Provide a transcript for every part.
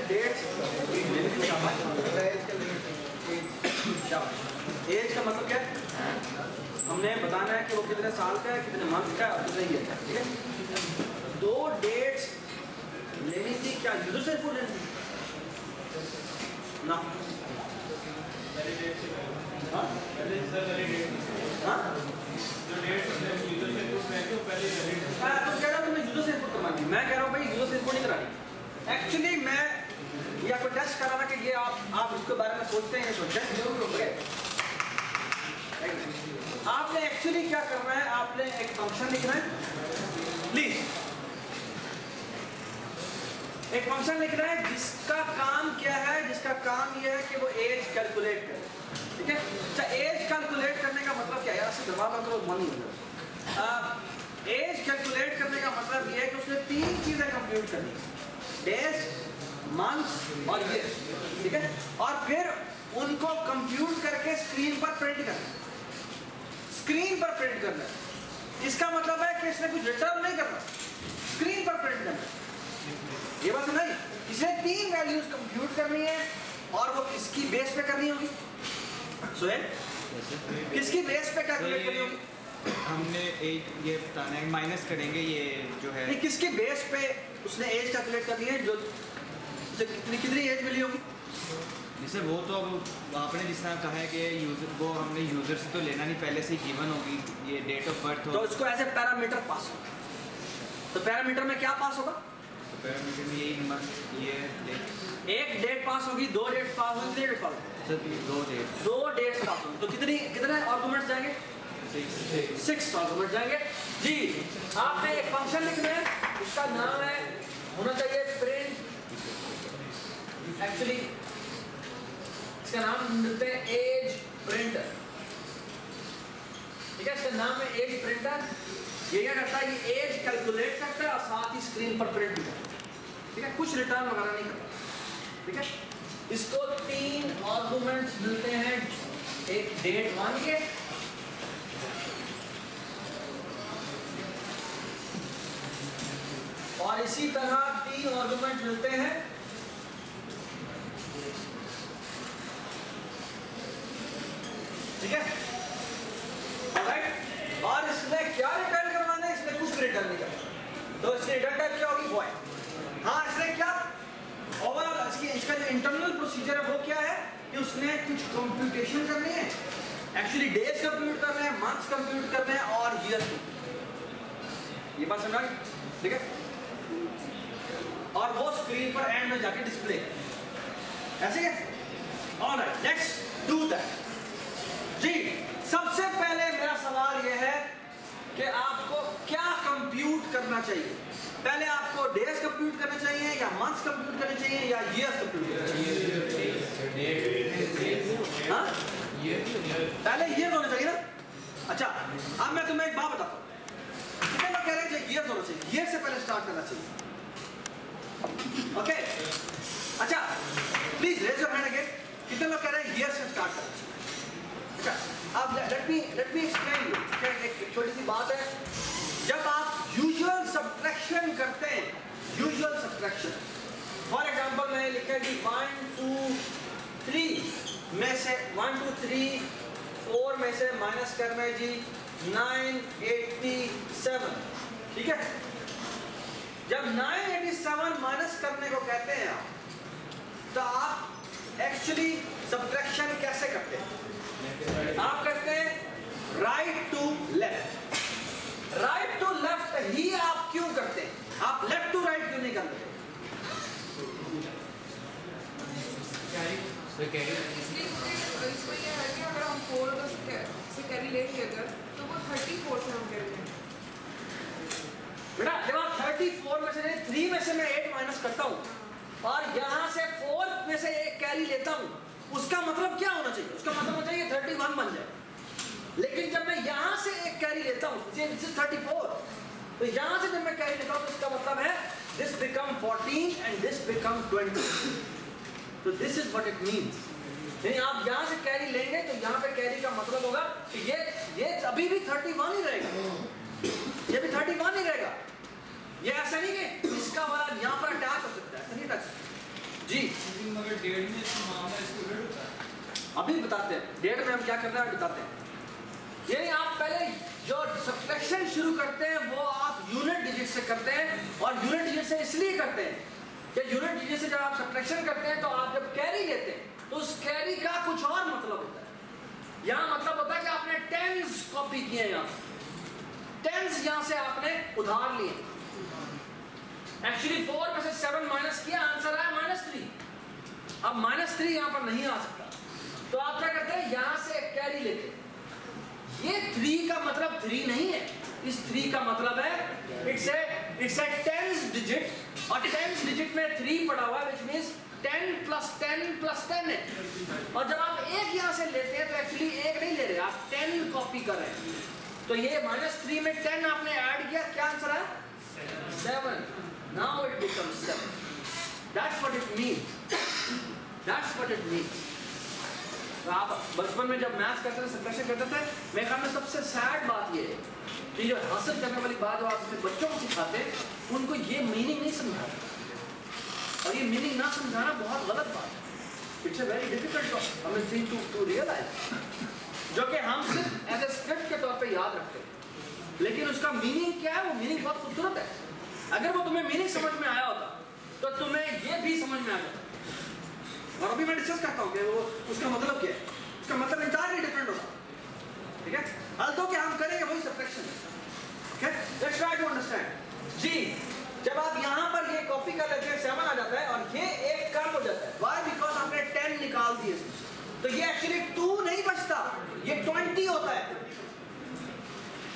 Dates, as का मतलब क्या है? हमने बताना है कि वो कितने साल का है, कितने मंथ का है और कितने ईयर का है, ठीक है? दो डेट्स लेनी थी, क्या यूजर से इनपुट लेनी थी ना? हाँ? तुम कह रहे हो तुमने यूजर से इनपुट करवानी, मैं कह रहा हूँ भाई यूजर से इनपुट नहीं करानी। एक्चुअली मैं या कोई टेस्ट कर रहा था कि ये आप उसके बारे में सोचते हैं, सोचते हैं। आपने एक्चुअली क्या करना है, आपने एक फंक्शन लिखना है, प्लीज एक फंक्शन लिखना है जिसका काम क्या है, जिसका काम ये है कि वो एज कैलकुलेट करे, ठीक है? अच्छा, एज कैलकुलेट करने का मतलब क्या है? आपसे जवाब करो, मन नहीं होगा। एज कैलकुलेट करने का मतलब ये है कि उसने तीन चीजें कंप्यूट करनी, डेज, मंथ और ईयर, ठीक है? और फिर उनको कंप्यूट करके स्क्रीन पर प्रिंट करना, स्क्रीन पर प्रिंट करना। इसका मतलब है कि इसने कुछ रिटर्न नहीं करना, स्क्रीन पर प्रिंट करना। ये बात नहीं, इसने तीन वैल्यूज कंप्यूट करनी है और वो किसकी बेस पे करनी होगी? सोहेल, किसकी बेस पे कैलकुलेट करनी होगी? हमने एक ये बताना है, माइनस करेंगे ये जो है, नहीं, किसकी बेस पे उसने एज कैलकुलेट करनी है? जो कितनी एज मिली होगी? जैसे वो तो अब आपने जिस तरह कहा है कि यूजर, वो हमने यूजर से तो लेना नहीं, पहले से गिवन होगी ये डेट ऑफ बर्थ, तो इसको एज ए पैरामीटर पास होगा। तो पैरामीटर में क्या पास होगा? तो पैरामीटर में यही नंबर, ये डेट, एक डेट पास होगी, दो डेट पास होगी, तीन डेट पास होगी, दो डेट्स पास होगी। तो कितने आर्गुमेंट्स जाएंगे? 6 आर्गुमेंट जाएंगे जी। आपने एक फंक्शन लिखना है, उसका नाम है होना चाहिए प्रिंट, एक्चुअली इसका नाम देते हैं एज प्रिंटर, ठीक है? इसका नाम है एज प्रिंटर। ये क्या करता है? ये एज कैलकुलेट करता है और साथ ही स्क्रीन पर प्रिंट भी करता है, ठीक है? कुछ रिटर्न वगैरह नहीं करता, ठीक है? इसको 3 आर्गुमेंट्स मिलते हैं, एक डेट 1 के, और इसी तरह 3 आर्गुमेंट मिलते हैं ठीक है, ऑलराइट? और इसमें क्या रिटर्न करवाना है? इसमें कुछ रिटर्न नहीं करना, तो इसकी रिटर्न टाइप क्या होगी? वॉइड। हाँ, इसने क्या ओवरऑल इसका जो इंटरनल प्रोसीजर है वो क्या है कि उसने कुछ कंप्यूटेशन करनी है, एक्चुअली डेज कंप्यूट करने हैं, मंथ्स कंप्यूट करने हैं और ईयर्स। ये बात समझा, ठीक है? और वो स्क्रीन पर एंड में जाके डिस्प्ले ऐसे है। ऑलराइट, लेट्स डू दैट जी। सबसे पहले मेरा सवाल यह है कि आपको क्या कंप्यूट करना चाहिए? पहले आपको डेज कंप्यूट करना चाहिए या मंथ्स कंप्यूट करने चाहिए या ईयर्स कंप्यूट करना चाहिए? हाँ, पहले ईयर्स होना चाहिए ना। अच्छा, अब मैं तुम्हें एक बात बताता हूँ, कितने लोग कह रहे हैं ईयर्स होना चाहिए? ईयर से पहले स्टार्ट करना चाहिए, ओके? अच्छा, please raise your hand again. कितने लोग कह रहे हैं ईयर से स्टार्ट करना चाहिए? अच्छा, अब लेट मी एक्सप्लेन यू। एक छोटी सी बात है, जब आप यूजुअल सब्ट्रैक्शन करते हैं, यूजुअल सब्ट्रैक्शन, फॉर एग्जांपल मैंने लिखा कि 1 2 3 में से 1 2 3 4 में से माइनस करना है जी 987, ठीक है? जब 987 माइनस करने को कहते हैं आप, तो आप एक्चुअली सब्ट्रैक्शन कैसे करते हैं? आप करते हैं right to left. Right to left ही आप क्यों करते हैं? आप लेफ्ट टू राइट क्यों नहीं करते? इसमें यह है कि अगर हम 4 से कैरी लेंगे अगर, तो वो 34 से हम कैरी लेंगे। बेटा जब आप 34 में से 3 में से मैं 8 माइनस करता हूँ और यहाँ से 4 में से एक कैरी लेता हूँ, उसका मतलब क्या होना चाहिए? उसका मतलब होना चाहिए 31 बन जाए। लेकिन जब मैं यहाँ से एक कैरी लेता हूँ, दिस इज 34, तो यहाँ से जब मैं कैरी लेता हूँ तो इसका मतलब है this become 14 and this become 20। तो this is what it means. यानी आप यहाँ से कैरी लेंगे तो यहाँ पे कैरी का मतलब होगा कि ये अभी भी 31 ही रहेगा, ये भी 31 ही रहेगा। ये ऐसा नहीं कि इसका वाला यहाँ पर अटैच हो सकता है, ऐसा नहीं अटैच। जी मगर डेट में इसका मामला इसको उलट होता है। अभी बताते हैं डेट में हम क्या करना है बताते हैं। ये आप पहले जो सब्ट्रैक्शन शुरू करते हैं वो आप यूनिट डिजिट से करते हैं, और यूनिट डिजिट से इसलिए करते हैं कि यूनिट डिजिट से जब आप सब्ट्रैक्शन करते हैं तो आप जब कैरी लेते हैं तो उस कैरी का कुछ और मतलब होता है। यहाँ मतलब होता है कि आपने टेंस कॉपी किए, यहाँ टेंस यहाँ से आपने उधार लिए। एक्चुअली 4 में से 7 माइनस किया, आंसर आया -3। अब -3 यहाँ पर नहीं आ सकता, तो आप क्या करते हैं यहाँ से एक कैरी लेते हैं। ये 3 का मतलब 3 नहीं है, इस 3 का मतलब है इट्स ए टेंस डिजिट, और टेंस डिजिट में 3 पड़ा हुआ है, विच मींस 10 + 10 + 10 है। और जब आप एक यहाँ से लेते हैं तो एक्चुअली एक नहीं ले रहे, आप 10 कॉपी कर रहे हैं। तो ये -3 में 10 आपने ऐड किया, क्या आंसर है 7। Now it becomes 7। That's what it means, that's what it means. तो आप बचपन में जब मैथ्स करते थे, सब्ट्रैक्शन करते थे, मेरे ख्याल में सबसे सैड बात ये है कि जो हासिल करने वाली बात जो आप अपने बच्चों को सिखाते हैं उनको ये मीनिंग नहीं समझाते, और ये मीनिंग ना समझाना बहुत गलत बात है। It's a very difficult thing to realise, जो कि हम सिर्फ एज ए स्क्रिप्ट के तौर पे याद रखते हैं, लेकिन उसका मीनिंग क्या है, वो मीनिंग बहुत खूबसूरत है। अगर वो तुम्हें मीनिंग समझ में आया होता तो तुम्हें ये भी समझ में आ जाता। और अभी मैं डिस्कस करता हूँ कि वो उसका मतलब क्या है, उसका मतलब इंटायरली डिफरेंट होगा, ठीक है। अल्दो कि हम करेंगे वही subtraction, okay. Let's try to understand. जी जब आप यहाँ पर ये कॉपी कर लेते हैं 7 आ जाता है, और ये एक कम हो जाता है। व्हाई? बिकॉज आपने 10 निकाल दिए, तो ये एक्चुअली 2 नहीं बचता, ये 20 होता है।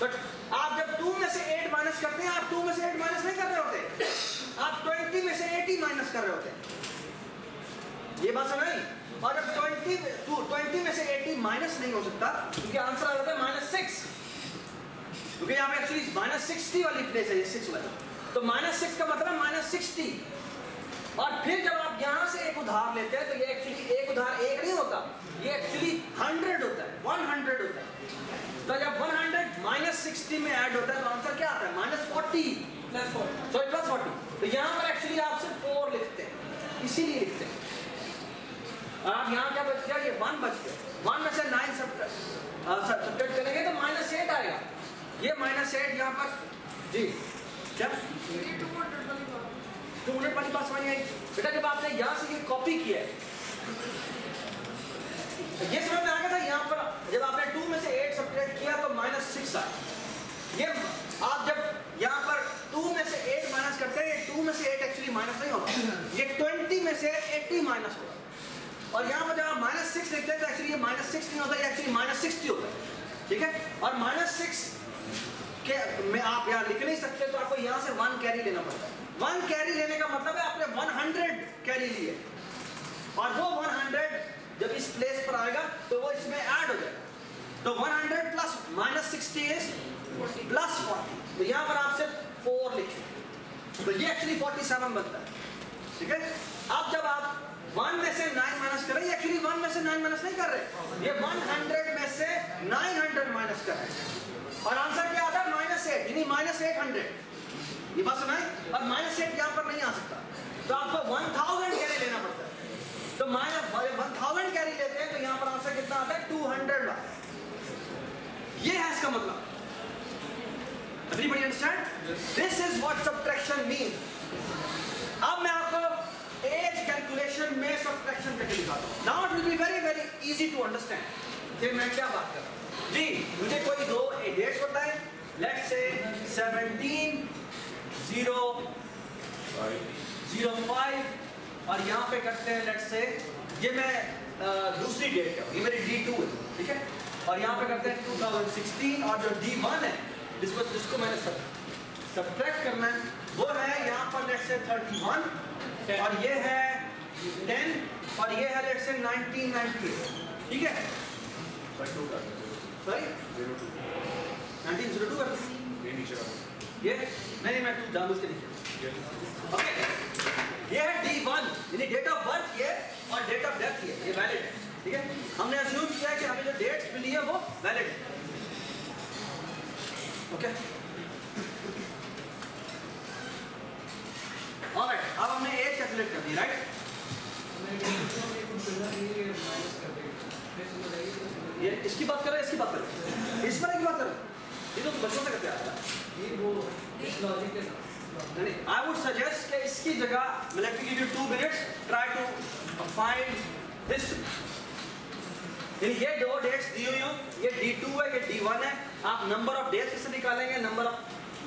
बट आप जब 2 में से 8 माइनस करते हैं, आप 2 में से 8 माइनस नहीं कर रहे होते, आप 20 में से 80 माइनस कर रहे होते हैं। ये बात समझ? और जब 20 में से 80 माइनस नहीं हो सकता, क्योंकि आंसर आ जाता है -6, क्योंकि यहाँ पे एक्चुअली -60 वाली प्लेस है, ये 6 वाला, तो -6 का मतलब -60। और फिर जब आप यहाँ से एक उधार लेते हैं तो ये एक्चुअली एक उधार एक नहीं होता, ये एक्चुअली 100 होता है, 100 होता है। तो जब 100 -60 में ऐड होता है तो आंसर क्या आता है -40 +40। तो यहाँ पर एक्चुअली आप सिर्फ 4 लिखते हैं, इसीलिए लिखते हैं। और आप यहाँ क्या बच गया, ये 1 बच गया। 1 में से 9 सब्ट्रैक्ट करेंगे तो -8 आएगा। ये -8 यहाँ पर, जी क्या 200 वाली बात समझ आई बेटा? जब आपने यहाँ से ये कॉपी किया है, ये समझ में आ गया था। यहाँ पर जब आपने 2 में से 8 सब्ट्रैक्ट किया तो -6 आया। ये आप जब यहाँ पर 2 में से 8 माइनस करते हैं, 2 में से 8 एक्चुअली माइनस नहीं होगा, ये 20 में से 80 माइनस होगा। और यहाँ पर जब आप -6 लिखते हैं तो एक्चुअली ये -6 नहीं होता, ये एक्चुअली -60 होता है, ठीक है। और -6 के में आप यहाँ लिख नहीं सकते, तो आपको यहाँ से 1 कैरी लेना पड़ता है। 1 कैरी लेने का मतलब है आपने 100 कैरी लिए, और वो 100 जब इस प्लेस पर आएगा तो वो इसमें ऐड हो जाएगा। तो 100 प्लस -60 इज +40। तो यहाँ पर आप सिर्फ 4 लिखें, तो ये एक्चुअली 47 बनता है, ठीक है। अब जब आप 1 में से 9 माइनस कर रहे हैं, एक्चुअली 1 में से 9 माइनस नहीं कर रहे, ये 100 में से 900 माइनस कर रहे हैं, और आंसर क्या आता है -8, यानी -800। ये बात सुनाई? और -8 यहाँ पर नहीं आ सकता, तो आपको 1000 कैरी लेना पड़ता है। तो -1000 कैरी लेते हैं तो यहाँ पर आंसर कितना आता है 200। ये है इसका मतलब। Everybody understand? This is what subtraction means. अब मैं आपको एज कैलकुलेशन में सब्ट्रैक्शन करके दिखाता हूँ। Now it will be very very easy to understand. फिर मैं क्या बात कर रहा हूँ? जी मुझे कोई 2 डेट्स बताएं। Let's say 17/0/05, और यहाँ पे करते हैं लेट्स से, ये मैं दूसरी डेट है, ये मेरी D2 है, ठीक है। और यहाँ पे करते हैं 2016, और जो D1 है जिसको मैंने सब्ट्रैक्ट करना है वो है यहाँ पर लेट्स से 31, और ये है 10, और ये है लेट्स से 1998, ठीक है। सॉरी 1902 कर ये नहीं, मैं तू जानबूझ के नीचे, ओके। ये है D1 यानी डेट ऑफ बर्थ, ये और डेट ऑफ डेथ, ये वैलिड है, ठीक है। हमने अज्यूम किया कि हमें जो डेट्स मिली है वो वैलिड है, ओके। ऑलराइट, अब हमने एज कैलकुलेट कर दी, राइट। ये इसकी बात करें, इसकी बात करें, इस पर की बात करें, ये तो बच्चों से करते आ रहा है। I would suggest कि इसकी जगह let me give you 2 minutes, try to find this. ये दो डेट्स दी हुई हो, ये D2 है, ये D1 है। आप नंबर ऑफ डेज कैसे निकालेंगे, नंबर ऑफ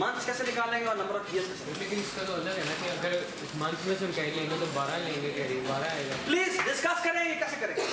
मंथ्स कैसे निकालेंगे और नंबर ऑफ ईयर्स कैसे? लेकिन इसका तो अलग है ना कि अगर मंथ में से हम कह लेंगे तो 12 लेंगे, कह रही 12 आएगा। प्लीज डिस्कस करें ये कैसे करेंगे।